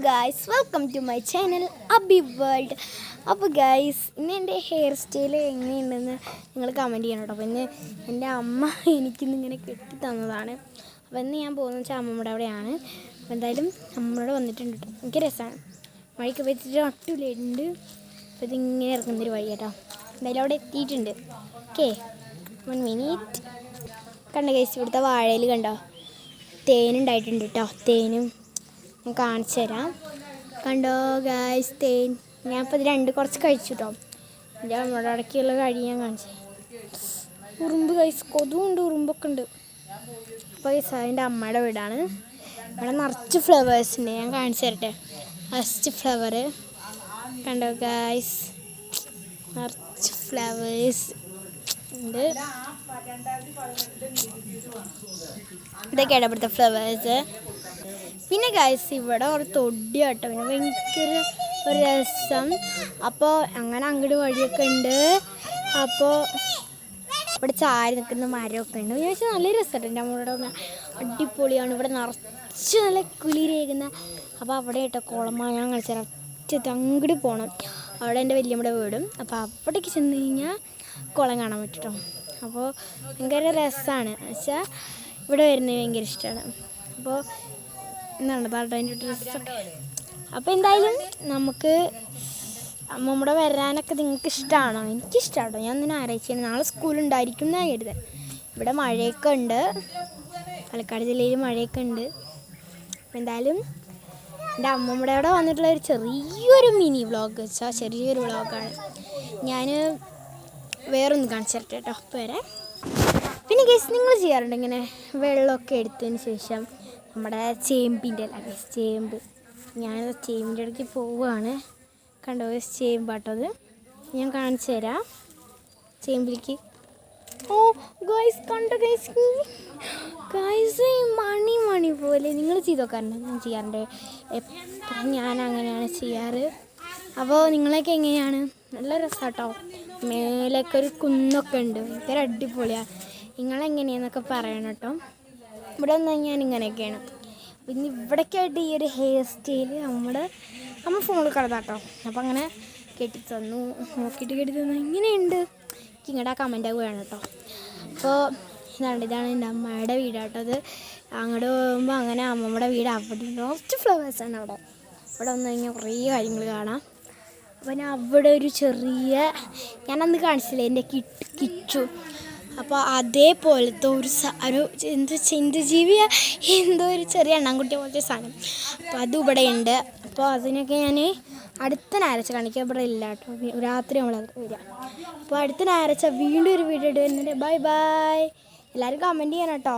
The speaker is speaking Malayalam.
Guys, welcome to my channel Abi world. അപ്പോൾ ഗായ്സ്, ഇന്ന് എൻ്റെ ഹെയർ സ്റ്റൈൽ എങ്ങനെയുണ്ടെന്ന് നിങ്ങൾ കമൻറ്റ് ചെയ്യണം കേട്ടോ. അപ്പോൾ ഇന്ന് എൻ്റെ അമ്മ എനിക്കിന്ന് ഇങ്ങനെ കെട്ടി തന്നതാണ്. അപ്പോൾ ഇന്ന് ഞാൻ പോകുന്നത് വെച്ചാൽ അമ്മമ്മയുടെ അവിടെയാണ്. അപ്പോൾ എന്തായാലും അമ്മയോട് വന്നിട്ടുണ്ട് കേട്ടോ. എനിക്ക് രസമാണ്, വഴിക്ക് വെച്ചിട്ട് അട്ടിലുണ്ട്. അപ്പോൾ ഇതിങ്ങനെ ഇറങ്ങുന്നൊരു വഴി കേട്ടോ. എന്തായാലും അവിടെ എത്തിയിട്ടുണ്ട്. Okay, 1 minute. കണ്ട ഗായ്സ്, ഇവിടുത്തെ വാഴയിൽ കണ്ടോ തേനുണ്ടായിട്ടുണ്ട് കേട്ടോ. തേനും ഞാൻ കാണിച്ചു തരാം. കണ്ടോ ഗായ്സ്, തേൻ. ഞാനിപ്പോൾ ഇത് കുറച്ച് കഴിച്ചു കേട്ടോ. എൻ്റെ നമ്മുടെ ഇടയ്ക്കുള്ള കഴി ഞാൻ കാണിച്ചു. ഉറുമ്പ് ഗായ്സ്, കൊതുവുണ്ട്, ഉറുമ്പൊക്കെ ഉണ്ട്. അപ്പോൾ ഗായ്സ്, അതിൻ്റെ അമ്മയുടെ വീടാണ്. ഇവിടെ നിറച്ച് ഫ്ലവേഴ്സുണ്ട്, ഞാൻ കാണിച്ചു തരട്ടെ. ഫസ്റ്റ് ഫ്ലവർ കണ്ടോ ഗായ്സ്, നിറച്ച് ഫ്ലവേഴ്സ് ഉണ്ട്. ഇതൊക്കെയാണ് ഇവിടുത്തെ ഫ്ലവേഴ്സ്. പിന്നെ ഗായ്സ്, ഇവിടെ ഒരു തൊടി കേട്ടോ. പിന്നെ ഭയങ്കര ഒരു രസം. അപ്പോൾ അങ്ങനെ അങ്ങോട്ട് വഴിയൊക്കെ ഉണ്ട്. അപ്പോൾ ഇവിടെ ചാരി നിൽക്കുന്ന മരമൊക്കെ ഉണ്ട്. ഞാൻ വെച്ചാൽ നല്ല രസമുണ്ട്. എൻ്റെ അമ്മയുടെ ഒന്ന് അടിപൊളിയാണ്. ഇവിടെ നിറച്ച് നല്ല കുളിരേകുന്ന. അപ്പോൾ അവിടെ കേട്ടോ കുളമാ, ഞാൻ കളിച്ചാൽ ഒറ്റ അങ്ങോട്ട് പോകണം. അവിടെ എൻ്റെ വല്യമ്മയുടെ വീടും. അപ്പോൾ അവിടേക്ക് ചെന്ന് കഴിഞ്ഞാൽ കുളം കാണാൻ പറ്റും കേട്ടോ. അപ്പോൾ ഭയങ്കര രസമാണ് വെച്ചാൽ ഇവിടെ വരുന്നത് ഭയങ്കര ഇഷ്ടമാണ്. അപ്പോൾ എന്താണ് പാട്ടോ അതിൻ്റെ ഡ്രസ്സൊക്കെ. അപ്പോൾ എന്തായാലും നമുക്ക് അമ്മമ്മൂടെ വരാനൊക്കെ നിങ്ങൾക്ക് ഇഷ്ടമാണോ? എനിക്കിഷ്ടമാട്ടോ. ഞാൻ ഇന്ന് ഞായറാഴ്ചയാണ്, നാളെ സ്കൂളുണ്ടായിരിക്കും എന്നാണ് കരുതുന്നത്. ഇവിടെ മഴയൊക്കെ ഉണ്ട്, പാലക്കാട് ജില്ലയിൽ മഴയൊക്കെ ഉണ്ട്. അപ്പോൾ എന്തായാലും എൻ്റെ അമ്മമ്മൂടെ അവിടെ വന്നിട്ടുള്ള ഒരു ചെറിയൊരു മിനി വ്ളോഗ് വെച്ചാൽ ചെറിയൊരു വ്ളോഗാണ്. ഞാൻ വേറൊന്ന് കാണിച്ചു തരട്ടെ കേട്ടോ. അപ്പോൾ വരെ. പിന്നെ ഗൈസ്, നിങ്ങൾ ചെയ്യാറുണ്ട് ഇങ്ങനെ വെള്ളമൊക്കെ എടുത്തതിന് ശേഷം നമ്മുടെ ചേമ്പിൻ്റെ അല്ല ഗൈസ്, ചേമ്പ്. ഞാൻ ചേമ്പിൻ്റെ ഇടയ്ക്ക് പോവുകയാണ്. കണ്ടോ ഗൈസ്, ചേമ്പാട്ടോ അത്. ഞാൻ കാണിച്ചു തരാം. ചേമ്പിലേക്ക് ഓ ഗൈസ്, കണ്ടോ ഗൈസ്, ഗൈസ് മണി പോലെ നിങ്ങൾ ചെയ്ത് നോക്കാറുണ്ട്? ഞാൻ ചെയ്യാറുണ്ട് എപ്പോഴും, ഞാൻ അങ്ങനെയാണ് ചെയ്യാറ്. അപ്പോൾ നിങ്ങളൊക്കെ എങ്ങനെയാണ്? നല്ല രസമാട്ടോ. മേലൊക്കെ ഒരു കുന്നൊക്കെ ഉണ്ട്, ഭയങ്കര അടിപൊളിയാണ്. നിങ്ങളെങ്ങനെയാണെന്നൊക്കെ പറയണം കേട്ടോ. ഇവിടെ വന്നാൽ ഞാൻ ഇങ്ങനെയൊക്കെയാണ്. പിന്നെ ഇവിടേക്കായിട്ട് ഈ ഒരു ഹെയർ സ്റ്റൈൽ നമ്മൾ ഫോണിൽ കിടന്നാട്ടോ. അപ്പോൾ അങ്ങനെ കെട്ടി തന്നു, നോക്കിയിട്ട് കെട്ടി തന്നു. ഇങ്ങനെയുണ്ട്, നിങ്ങളുടെ കമൻ്റ് ആവുകയാണ് കേട്ടോ. അപ്പോൾ ഇതാണ് എൻ്റെ അമ്മയുടെ വീടാട്ടോ. അത് അങ്ങോട്ട് പോകുമ്പോൾ അങ്ങനെ അമ്മമ്മയുടെ വീട് അവിടെ കുറച്ച് ഫ്ലവേഴ്സാണ്. അവിടെ വന്നു കഴിഞ്ഞാൽ കുറേ കാര്യങ്ങൾ കാണാം. അപ്പോൾ ഞാൻ അവിടെ ഒരു ചെറിയ, ഞാനന്ന് കാണിച്ചില്ലേ എൻ്റെ കിച്ചു. അപ്പോൾ അതേപോലത്തെ ഒരു ചിന്തജീവിയ എന്തോ ഒരു ചെറിയ എണ്ണാൻകുട്ടിയെ പോലത്തെ സാധനം. അപ്പോൾ അതും ഇവിടെ ഉണ്ട്. അപ്പോൾ അതിനൊക്കെ ഞാൻ അടുത്ത ഞായറാഴ്ച കാണിക്കാം. ഇവിടെ ഇല്ല കേട്ടോ, രാത്രി നമ്മളത് വരിക. അപ്പോൾ അടുത്ത ഞായറാഴ്ച വീണ്ടും ഒരു വീഡിയോ ഇട്ട് വരുന്നുണ്ട്. Bye bye. എല്ലാവരും കമൻറ്റ് ചെയ്യണം കേട്ടോ.